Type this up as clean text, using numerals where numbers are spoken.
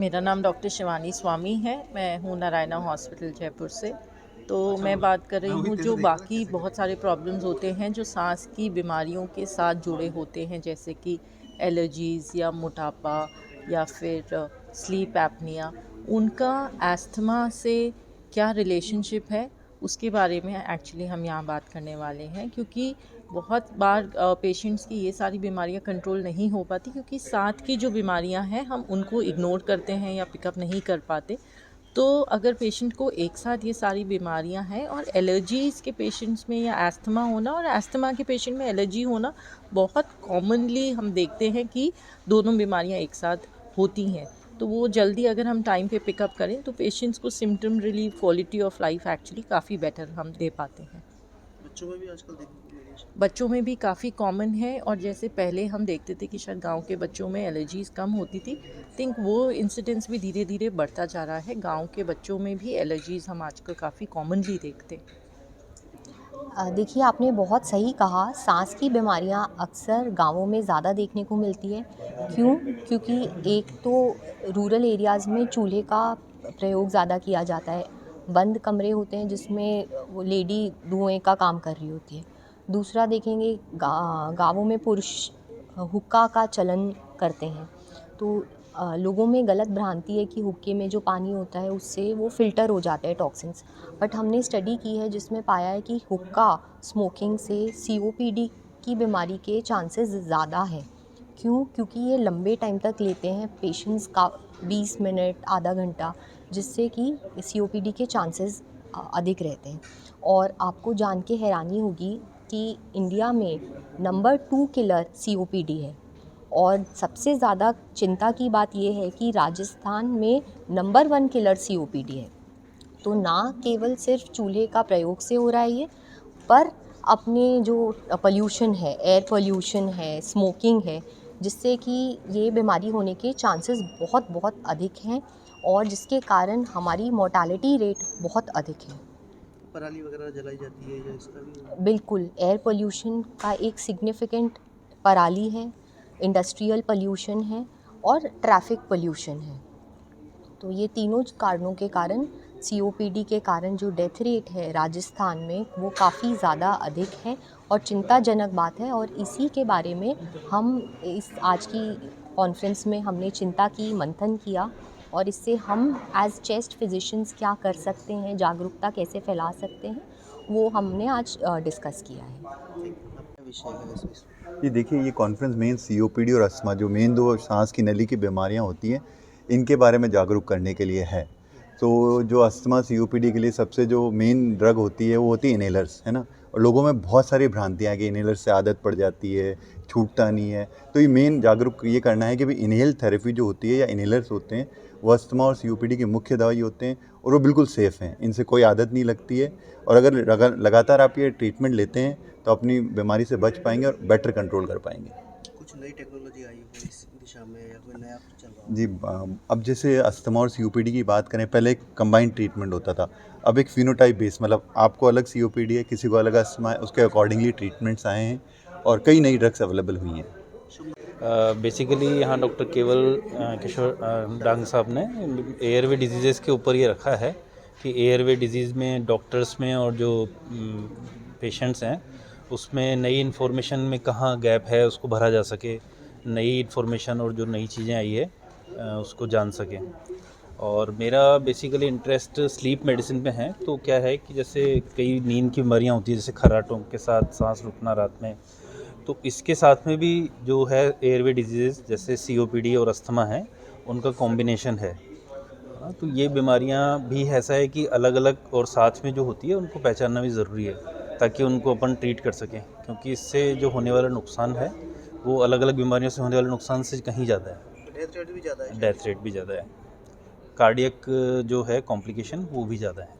मेरा नाम डॉक्टर शिवानी स्वामी है। मैं हूँ नारायणा हॉस्पिटल जयपुर से। तो मैं बात कर रही हूँ जो बाकी बहुत सारे प्रॉब्लम्स होते हैं जो सांस की बीमारियों के साथ जुड़े होते हैं, जैसे कि एलर्जीज़ या मोटापा या फिर स्लीप एपनिया। उनका एस्थमा से क्या रिलेशनशिप है, उसके बारे में एक्चुअली हम यहाँ बात करने वाले हैं। क्योंकि बहुत बार पेशेंट्स की ये सारी बीमारियाँ कंट्रोल नहीं हो पाती, क्योंकि साथ की जो बीमारियाँ हैं हम उनको इग्नोर करते हैं या पिकअप नहीं कर पाते। तो अगर पेशेंट को एक साथ ये सारी बीमारियां हैं और एलर्जीज़ के पेशेंट्स में या एस्थमा होना और एस्थमा के पेशेंट में एलर्जी होना बहुत कॉमनली हम देखते हैं कि दोनों बीमारियां एक साथ होती हैं। तो वो जल्दी अगर हम टाइम पे पिकअप करें तो पेशेंट्स को symptom relief, quality of life actually काफ़ी बेटर हम दे पाते हैं। बच्चों में भी आजकल देखने को मिली है। बच्चों में भी काफ़ी कॉमन है, और जैसे पहले हम देखते थे कि शायद गांव के बच्चों में एलर्जीज़ कम होती थी, थिंक वो इंसिडेंस भी धीरे धीरे बढ़ता जा रहा है। गांव के बच्चों में भी एलर्जीज़ हम आजकल काफ़ी कॉमनली देखते हैं। देखिए, आपने बहुत सही कहा, सांस की बीमारियां अक्सर गांवों में ज़्यादा देखने को मिलती है। क्यों? क्योंकि एक तो रूरल एरियाज़ में चूल्हे का प्रयोग ज़्यादा किया जाता है। बंद कमरे होते हैं जिसमें वो लेडी धुएं का काम कर रही होती है। दूसरा देखेंगे, गाँवों में पुरुष हुक्का का चलन करते हैं। तो लोगों में गलत भ्रांति है कि हुक्के में जो पानी होता है उससे वो फ़िल्टर हो जाते हैं टॉक्सिन्स। बट हमने स्टडी की है जिसमें पाया है कि हुक्का स्मोकिंग से सीओपीडी की बीमारी के चांसेस ज़्यादा है। क्यों? क्योंकि ये लंबे टाइम तक लेते हैं पेशेंट्स का, 20 मिनट आधा घंटा, जिससे कि सीओपीडी के चांसेस अधिक रहते हैं। और आपको जान के हैरानी होगी कि इंडिया में नंबर 2 किलर सीओपीडी है। और सबसे ज़्यादा चिंता की बात ये है कि राजस्थान में नंबर 1 किलर सीओपीडी है। तो ना केवल सिर्फ चूल्हे का प्रयोग से हो रहा है ये, पर अपने जो पोल्यूशन है, एयर पोल्यूशन है, स्मोकिंग है, जिससे कि ये बीमारी होने के चांसेस बहुत बहुत अधिक हैं, और जिसके कारण हमारी मोर्टालिटी रेट बहुत अधिक है। पराली वगैरह जलाई जाती है या इसका भी? बिल्कुल, एयर पोल्यूशन का एक सिग्निफिकेंट पराली है, इंडस्ट्रियल पोल्यूशन है और ट्रैफिक पोल्यूशन है। तो ये तीनों कारणों के कारण सीओपीडी के कारण जो डेथ रेट है राजस्थान में वो काफ़ी ज़्यादा अधिक है और चिंताजनक बात है। और इसी के बारे में हम इस आज की कॉन्फ्रेंस में हमने चिंता की, मंथन किया, और इससे हम एज चेस्ट फिजिशियंस क्या कर सकते हैं, जागरूकता कैसे फैला सकते हैं, वो हमने आज डिस्कस किया है। अपना विषय है इसमें। ये देखिए, ये कॉन्फ्रेंस मेन सीओपीडी और अस्थमा, जो मेन दो सांस की नली की बीमारियां होती हैं, इनके बारे में जागरूक करने के लिए है। तो जो अस्थमा सीओपीडी के लिए सबसे जो मेन ड्रग होती है वो होती है इनहेलर्स, है ना। और लोगों में बहुत सारी भ्रांतियाँ हैं कि इनहेलर्स से आदत पड़ जाती है, छूटता नहीं है। तो ये मेन जागरूक ये करना है कि भाई इनहेल थेरेपी जो होती है या इनहेलर्स होते हैं वो अस्थमा और सीओपीडी की मुख्य दवाई होते हैं, और वो बिल्कुल सेफ़ हैं, इनसे कोई आदत नहीं लगती है। और अगर लगातार आप ये ट्रीटमेंट लेते हैं तो अपनी बीमारी से बच पाएंगे और बेटर कंट्रोल कर पाएंगे। कुछ नई टेक्नोलॉजी आई हो इस दिशा में या कोई नया चल रहा हो? जी, अब जैसे अस्थमा और सीओपीडी की बात करें, पहले एक कंबाइंड ट्रीटमेंट होता था। अब एक फिनोटाइप बेस, मतलब आपको अलग सीओपीडी है, किसी को अलग अस्थमा है, उसके अकॉर्डिंगली ट्रीटमेंट्स आए हैं और कई नई ड्रग्स अवेलेबल हुई हैं। बेसिकली यहाँ डॉक्टर केवल किशोर डांग साहब ने एयरवे डिजीज़ के ऊपर ये रखा है कि एयरवे डिजीज़ में डॉक्टर्स में और जो पेशेंट्स हैं उसमें नई इन्फॉर्मेशन में कहाँ गैप है उसको भरा जा सके, नई इन्फॉर्मेशन और जो नई चीज़ें आई है उसको जान सकें। और मेरा बेसिकली इंटरेस्ट स्लीप मेडिसिन पे है। तो क्या है कि जैसे कई नींद की बीमारियाँ होती है, जैसे खर्राटों के साथ सांस रुकना रात में, तो इसके साथ में भी जो है एयरवे डिजीज़ जैसे सीओपीडी और अस्थमा है, उनका कॉम्बिनेशन है। तो ये बीमारियां भी ऐसा है कि अलग अलग और साथ में जो होती है उनको पहचानना भी ज़रूरी है, ताकि उनको अपन ट्रीट कर सकें, क्योंकि इससे जो होने वाला नुकसान है वो अलग अलग बीमारियों से होने वाले नुकसान से कहीं ज़्यादा है। डेथ रेट भी ज़्यादा है। डेथ रेट भी ज़्यादा है, कार्डियक जो है कॉम्प्लिकेशन वो भी ज़्यादा है।